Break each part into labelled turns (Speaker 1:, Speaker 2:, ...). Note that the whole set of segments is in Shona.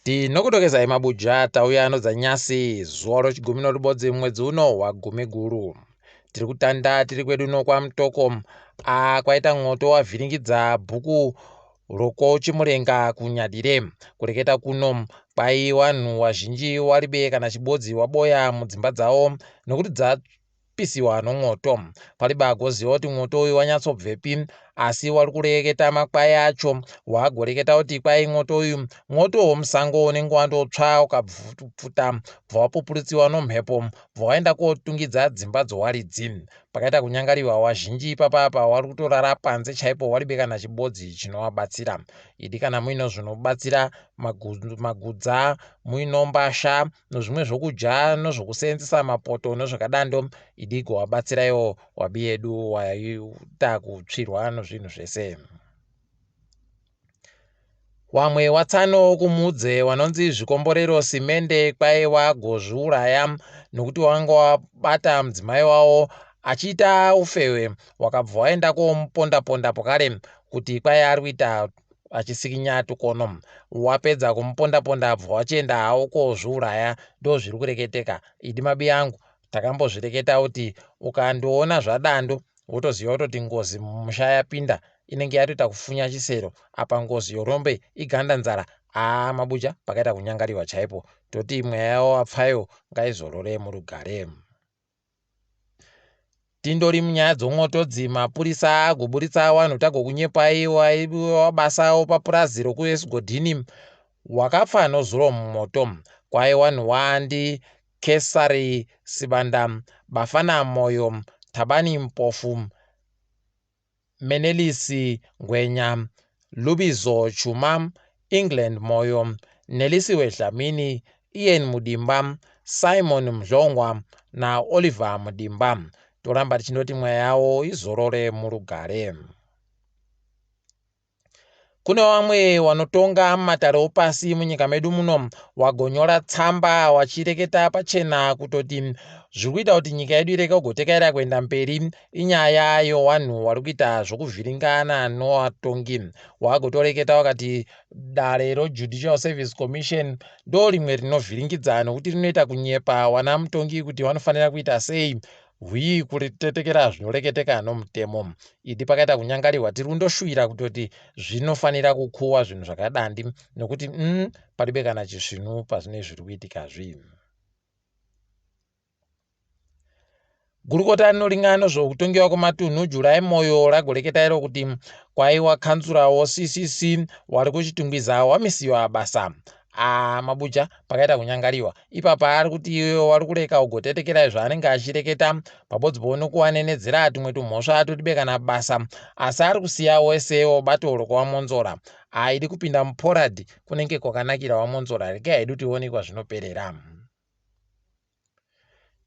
Speaker 1: Tinokutokezai mabuja tauya dzanyasi zuwa rechigumi noribodzi mwedzi uno waGumiguru. Tiri kutanda tiri kwedu uno kwaMutoko kwaita mwoto wavhiringidza bhuku rokochimurenga KuNyadire. Kureketa kuno kwai vanhu vazhinji waribe kana chibodzi waboya mudzimba dzavo nokuti dzapisiwa nomwoto. Paribe agoziva kuti mwoto uyu wanyatsobvepi, asi wari kureketa makwai acho waagoreketa kuti kwai mwoto uyu mwoto womusango unenge wandotsva ukapfuta bvawapupuritsiwa nomhepo bvawaenda kotungidza dzimba dzowaridzi. Pakaita kunyangariwa wazhinji papapa wari kutorara panze chaipo waribe kana chibodzi chinowabatsira. Idi kana muino zvinobatsira magudza, muino mbasha nezvimwe zvokudya nozvokuseenzesa mapoto nezvakadando, idi gowabatsiraiwo wabi yedu waita kutsvirwa nezvinhu zvese. Wamwe watsano kumudze wanonzi zvikomborero simende kwai wagozviuraya nokuti wanga wabata mudzimai wavo achiita ufewe, wakabva waenda komuponda-ponda pokare kuti kwai ari kuita achisikinya tukono. Wapedza kumuponda-ponda bva wachienda hawo kozviuraya, ndo zviri kureketeka. Idi mabi yangu takambozvireketa kuti ukandoona zvadando wotoziva kutoti ngozi mumusha yapinda, inenge yatoita kufunya chisero. Apa ngozi yorombe iganda nzara, mabuja pakaita kunyangariwa chaipo. Toti mweya yavo wapfayo ngaizorore murugare. Tindori munyaya dzomwotodzi, Mapurisa agoburitsa vanhu tagokunyepai wabasa papurazi rokuEsig wakapfa nozuro mumwoto. Kwai vanhu wandi Kesari Sibanda, Bafana Moyo, Tabani Mpofu, Menelisi Ngwenya, Lubizo Chuma, England Moyo, Nelisiwe Dlamini, Ian Mudimba, Simon Mdlongwa na Oliver Mudimba. Toramba tichindoti mweya yavo izorore murugare. Kune vamwe wanotonga matare opasi munyika medu muno wagonyora tsamba wachireketa pachena kutoti zviri kuita kuti nyika yedu ireke kugotekaira kuenda mberi inyaya yevanhu vari kuita zvokuvhiringana novatongi. Wagotoreketa wakati dare roJudicial Service Commission ndo rimwe rinovhiringidza nokuti rinoita kunyepa wana mutongi kuti vanofanira kuita sei kuritetekera zvinoreketeka nomutemo. Idi pakaita kunyangariwa tiri kundoshuvira kutoti zvinofanira kukuwa zvinhu zvakadandi nokuti paribe kana chisvinu pazvine zviri kuitika zvinhu. Gurukota rinoringana nezvokutongiwa kwematunhu Jurai Moyo ragoreketa iro kuti kwaiwa kanzurawo CCC wari kuchitungwiza wamisiwa basa. Mabuja pakaita kunyangariwa ipapa ari kuti iwe wari kureka ugotetekerai zvaanenge achireketa pabodzi pounokuwanenedzera tumwe tumhosva turibe kana basa, asi ari kusiya wesewo bato rokuvamonzora. Idi kupinda muporadhi kunenge kwakanakira vamonzora, regai hedu tionekwa zvinoperera.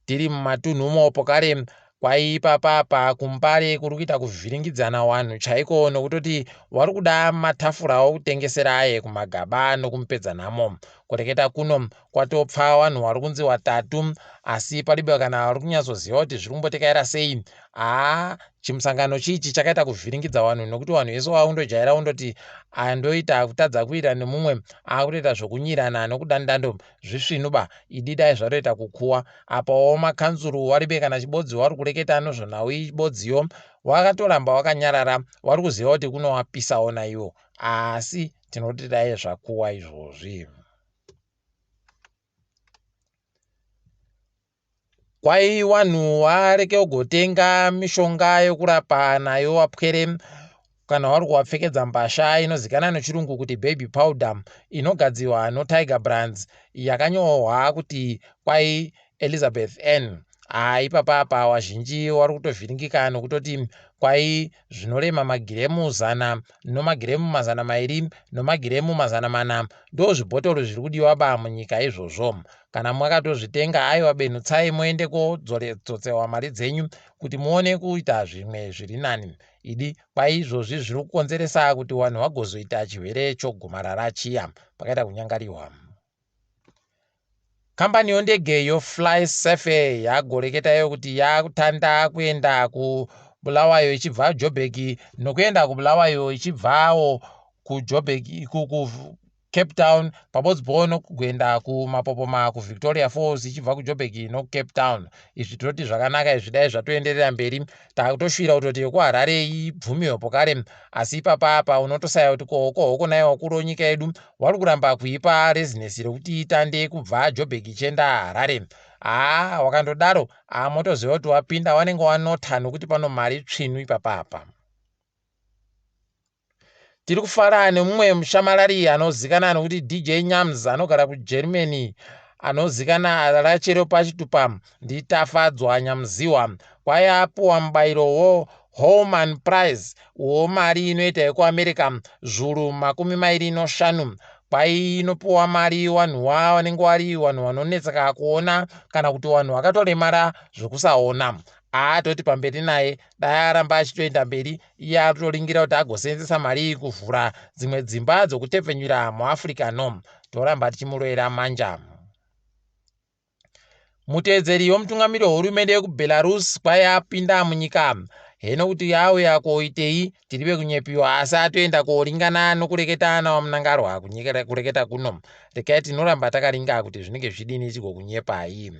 Speaker 1: Tiri mumatunhu mopo kare kwai ipapa kuMbare kuri kuita kuvhiringidzana wanhu chaiko nokutoti wari kuda matafura okutengesera aye kumagaba nokumupedza nhamo. Kureketa kuno kwatopfa wanhu wari kunzi watatu, asi paribe kana wari kunyatsoziva kuti zviri kumbotekaira sei. Chimusangano chichi chakaita kuvhiringidza wanhu nokuti wanhu vese wakundojaira kundoti andoita kutadza kuita nemumwe akutoita zvokunyirana nokudandando zvisvinuba. Idi dai zvatoita kukuwa apawo makanzuru waribe kana chibodzi wari kureketa nozvonhau ibodziyo wakatoramba wakanyarara, wari kuziva kuti kunowapisawo naiwo, asi tinoti dai zvakuwa izvozvi. Kwai wanhu wareke kugotenga mishonga yokurapa nayo wapwere kana wari kuwapfekedza mbasha inozikana nechirungu kuti baby powder inogadzirwa noTiger Brands yakanyorwa kuti kwai Elizabeth N. Ipapa wazhinji wari kutovhiringika nokutoti kwai zvinorema magiremu 100 nomagiremu 200 nomagiremu 400 ndo zvibhotoro zviri kudiwa munyika izvozvo. Kana mwakatozvitenga aiwa benutsai muende kodzotsewa mari dzenyu kuti muone kuita zvimwe zviri nani. Idi kwai izvozvi zviri kukonzeresa kuti wanhu vagozoita chirwere chogomarara chiya. Pakaita kunyangariwa. Kambani yondege yoFly Safe yagoreketayo kuti yakutanda kuenda Bulawayo ichibva Joburg nokuenda kuBulawayo ichibvawo kuJoburg Cape Town pabodzi nokugenda kumapopoma kuVictoria Falls ichibva kuJoburg noCape Town. Izvi tinoti zvakanaka izvi dai zvatoenderera mberi takutosvira kutoti kuHarare ibvumiwe pokare, asi ipapapa unotosaya kuti kohoko naye wakuru wenyika yedu wari kuramba kuipa rezinesi rekuti itande kubva Joburg ichienda Harare. Wakandodaro motoziva kuti wapinda wanenge wanota nokuti pano mari tsvinu ipapapa. Tiri kufara nemumwe mushamarari anozikana nokuti DJ Nyams anogara kuGermany anozikana rachero pachitupa nditafadzwa Nyamziwa kwaye apuwa mubayiro Holman Prize uwo mari inoita yekuAmerica zviuru 25 kwai inopuwa mari vanhu vanenge vari vanhu vanonetseka kuona kana kuti vanhu vakatoremara zvekusaona. Toti pamberi naye dai aramba achitoenda mberi iye atoringira kuti agosenzesa mari iyi kuvhura dzimwe dzimba dzokutepfenyura muAfrica toramba tichimuroera manja. Muteedzeri womutungamiri wehurumende yekuBelarus kwai apinda munyika heno kuti auya koitei tiribe kunyepiwa asi atoenda koringana nokureketa nawamunangarwa kureketa kuno. Rekai tinoramba takaringa kuti zvinenge zvidini tigokunyepai.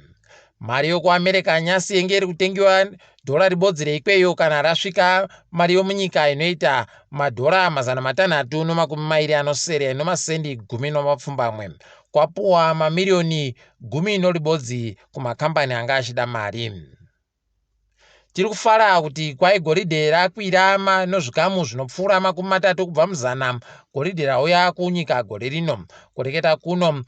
Speaker 1: Mari yokuAmerica nyasi yenge iri kutengiwa $1 ribodzi reikweyo kana rasvika mari yomunyika inoita $620 anosere inomasendi 10 kwapuwa mamirioni 10 ribodzi kumakambani anga achida mari. Tiri kufara kuti kwai goridhe rakwira nozvikamu zvinopfuura 30 kubva muzana. Goridhe rauya kunyika gore rino. Kureketa kuno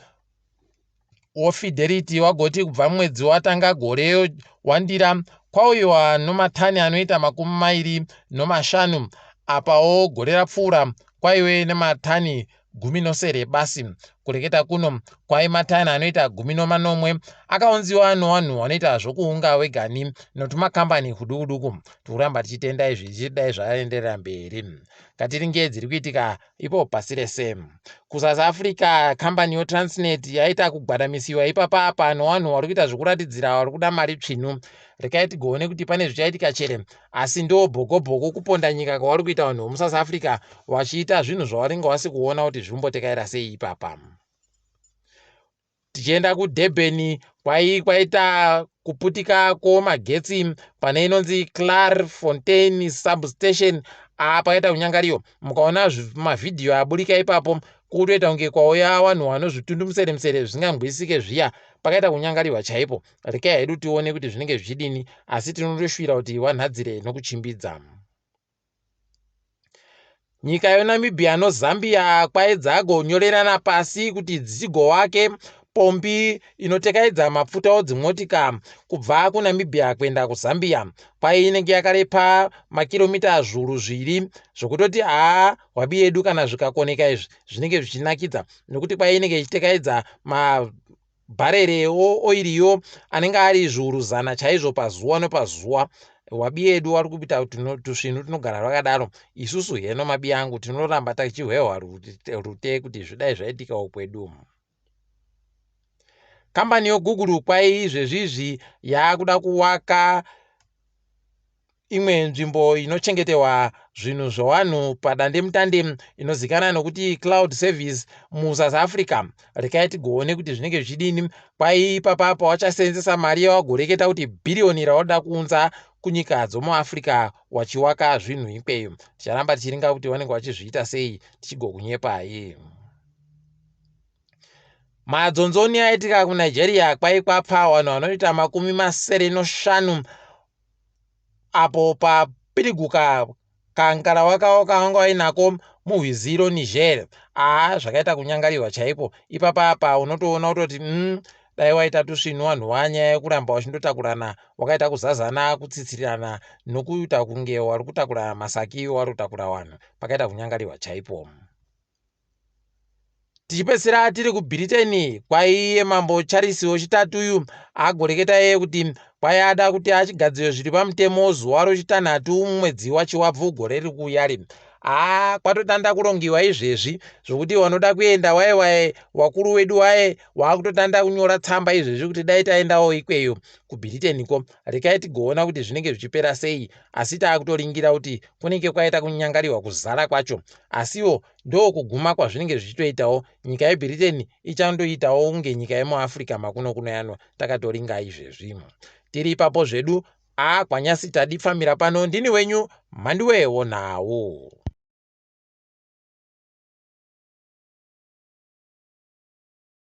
Speaker 1: woFidelity wagoti kubva mwedzi watanga gore wandira kwauyiwa nomatani anoita 25 apawo gore rapfuura kwaiwe nematani 10 basi. Kureketa kuno kwai matani anoita 10 akaunziwa nevanhu vanoita zvokuunga wegani notumakambani kudukuduku. Tikuramba tichitenda izvi zvichidai zvaenderera mberi. Ngatiringe dziri kuitika ipo pasi rese. KuSouth Africa kambani yoTransnet yaita kugwadamisiwa ipapapa nevanhu vari kuita zvokuratidzira vari kuda mari tsvinu. Rekai tigoone kuti pane zvichaitika chere, asi ndo bhokobhoko kuponda nyika kwavari kuita vanhu vomuSouth Africa vachiita zvinhu zvawaringa wasi kuona kuti zvimbotekaira sei ipapa. Tichienda kuDurban kwaita kuputika kwemagetsi pane inonzi Clairefontaine substation. Pakaita kunyangariyo mukaona mavhidhiyo aburika ipapo kutoita kunge kwauya vanhu vanozvitundumusere zvingangwisike zviya. Pakaita kunyangariwa chaipo. Rekai hedu tione kuti zvinenge zvichidini asi tinotosvira kuti wanhadzire nokuchimbidza. Nyika yoNamibia noZambia kwai dzagonyorerana pasi kuti dzigovake pombi inotekaidza mafuta dzimotika kubva kuNamibia kuenda kuZambia. Kwai inenge yakarepa makiromita 200 zvokutoti wabi yedu kana zvikakoneka izvi zvinenge zvichinakidza nokuti kwai inenge ichitekaidza mabharere oiriyo anenge ari 100 chaizvo pazuva nopazuva. Wabi yedu wari kupita tusvinu tunogara rwakadaro. Isusu heno mabi angu tinoramba tichihwehwa rute kuti zvidai zvaitika ukwedu. Kambani yoGumiguru kwai izvezvizvi yakuda kuwaka imwe nzvimbo inochengeterwa zvinhu zvevanhu padandemutande inozikana nokuti cloud service muSouth Africa. Rekai tigoone kuti zvinenge zvichidini. Kwai ipapapa wachasenzesa mari yawagoreketa kuti bhiriyoni raoda kuunza kunyika dzomuAfrica wachiwaka zvinhu ikweyo. Ticharamba tichiringa kuti vanenge vachizviita sei tichigokunyepai. Madzonzoni aitika kuNigeria kwai kwapfa vanhu vanoita 75 apo papiriguka kankara wakanga wainako muhwiziro Niger. Zvakaita kunyangariwa chaipo. Ipapapa unotoona kutoti dai waita tusvinu vanhu wanyaya yekuramba wachindotakurana wakaita kuzazana kutsitsirirana nokuita kunge wari kutakura masaki wari kutakura vanhu. Pakaita kunyangariwa chaipo. Tichipedzisira tiri kuBritain kwai mambo Charles wechitatu uyu agoreketa yeye kuti kwai ada kuti achigadzirwe zviri pamutemo zuva rochitanhatu mwedzi waChiwabvu gore riri kuuya. kwatotanda kurongiwa izvezvi zvokuti wanoda kuenda waye wakuru wedu waye wakutotanda kunyora tsamba izvezvi kuti dai taendawo ikweyo kuBritain-ko rekai tigoona kuti zvinenge zvichipera sei, asi takutoringira kuti kunenge kwaita kunyangariwa kuzara kwacho, asiwo ndo kuguma kwazvinenge zvichitoitawo. Nyika yeBritain ichandoitawo unge nyika yemuAfrica makuno yano, takatoringa izvezvi. Tiri ipapo zvedu, kwanyasi tadifamira pano. Ndini wenyu Mhanduwe WeNhau.